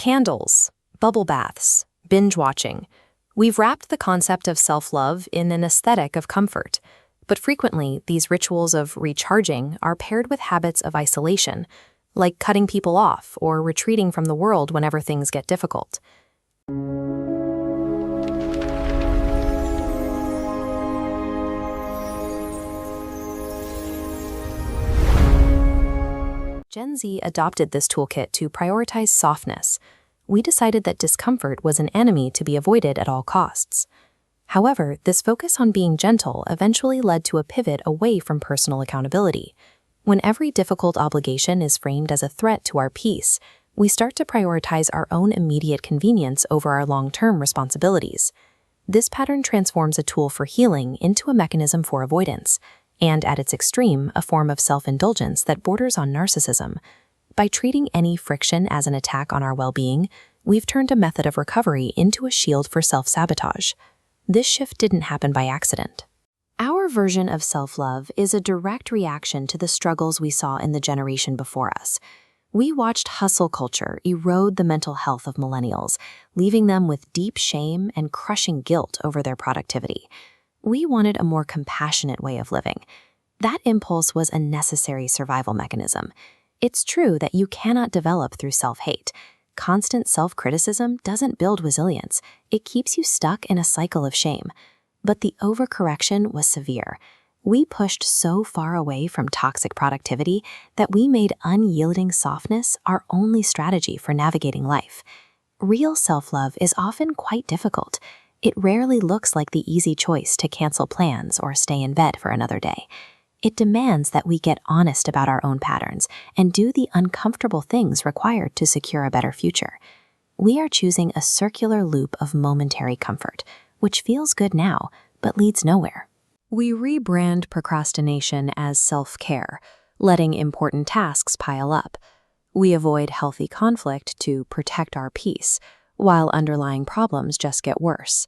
Candles, bubble baths, binge watching. We've wrapped the concept of self-love in an aesthetic of comfort, but frequently these rituals of recharging are paired with habits of isolation, like cutting people off or retreating from the world whenever things get difficult. Gen Z adopted this toolkit to prioritize softness. We decided that discomfort was an enemy to be avoided at all costs. However, this focus on being gentle eventually led to a pivot away from personal accountability. When every difficult obligation is framed as a threat to our peace, we start to prioritize our own immediate convenience over our long-term responsibilities. This pattern transforms a tool for healing into a mechanism for avoidance, and at its extreme, a form of self-indulgence that borders on narcissism. By treating any friction as an attack on our well-being, we've turned a method of recovery into a shield for self-sabotage. This shift didn't happen by accident. Our version of self-love is a direct reaction to the struggles we saw in the generation before us. We watched hustle culture erode the mental health of millennials, leaving them with deep shame and crushing guilt over their productivity. We wanted a more compassionate way of living. That impulse was a necessary survival mechanism. It's true that you cannot develop through self-hate. Constant self-criticism doesn't build resilience. It keeps you stuck in a cycle of shame. But the overcorrection was severe. We pushed so far away from toxic productivity that we made unyielding softness our only strategy for navigating life. Real self-love is often quite difficult. It rarely looks like the easy choice to cancel plans or stay in bed for another day. It demands that we get honest about our own patterns and do the uncomfortable things required to secure a better future. We are choosing a circular loop of momentary comfort, which feels good now, but leads nowhere. We rebrand procrastination as self-care, letting important tasks pile up. We avoid healthy conflict to protect our peace, while underlying problems just get worse.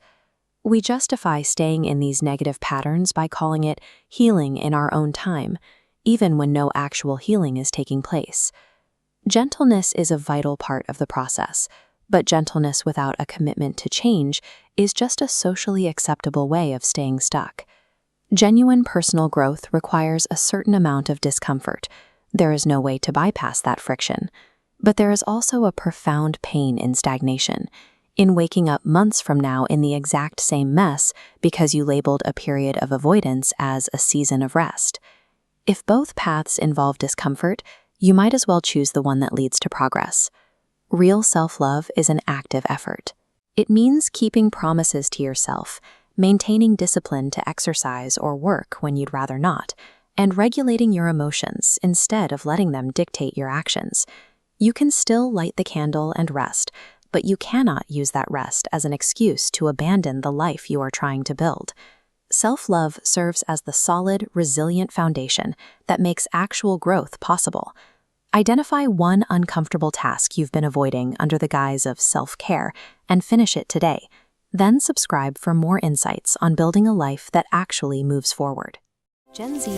We justify staying in these negative patterns by calling it healing in our own time, even when no actual healing is taking place. Gentleness is a vital part of the process, but gentleness without a commitment to change is just a socially acceptable way of staying stuck. Genuine personal growth requires a certain amount of discomfort. There is no way to bypass that friction. But there is also a profound pain in stagnation, in waking up months from now in the exact same mess because you labeled a period of avoidance as a season of rest. If both paths involve discomfort, you might as well choose the one that leads to progress. Real self-love is an active effort. It means keeping promises to yourself, maintaining discipline to exercise or work when you'd rather not, and regulating your emotions instead of letting them dictate your actions. You can still light the candle and rest, but you cannot use that rest as an excuse to abandon the life you are trying to build. Self-love serves as the solid, resilient foundation that makes actual growth possible. Identify one uncomfortable task you've been avoiding under the guise of self-care and finish it today. Then subscribe for more insights on building a life that actually moves forward. Gen Z.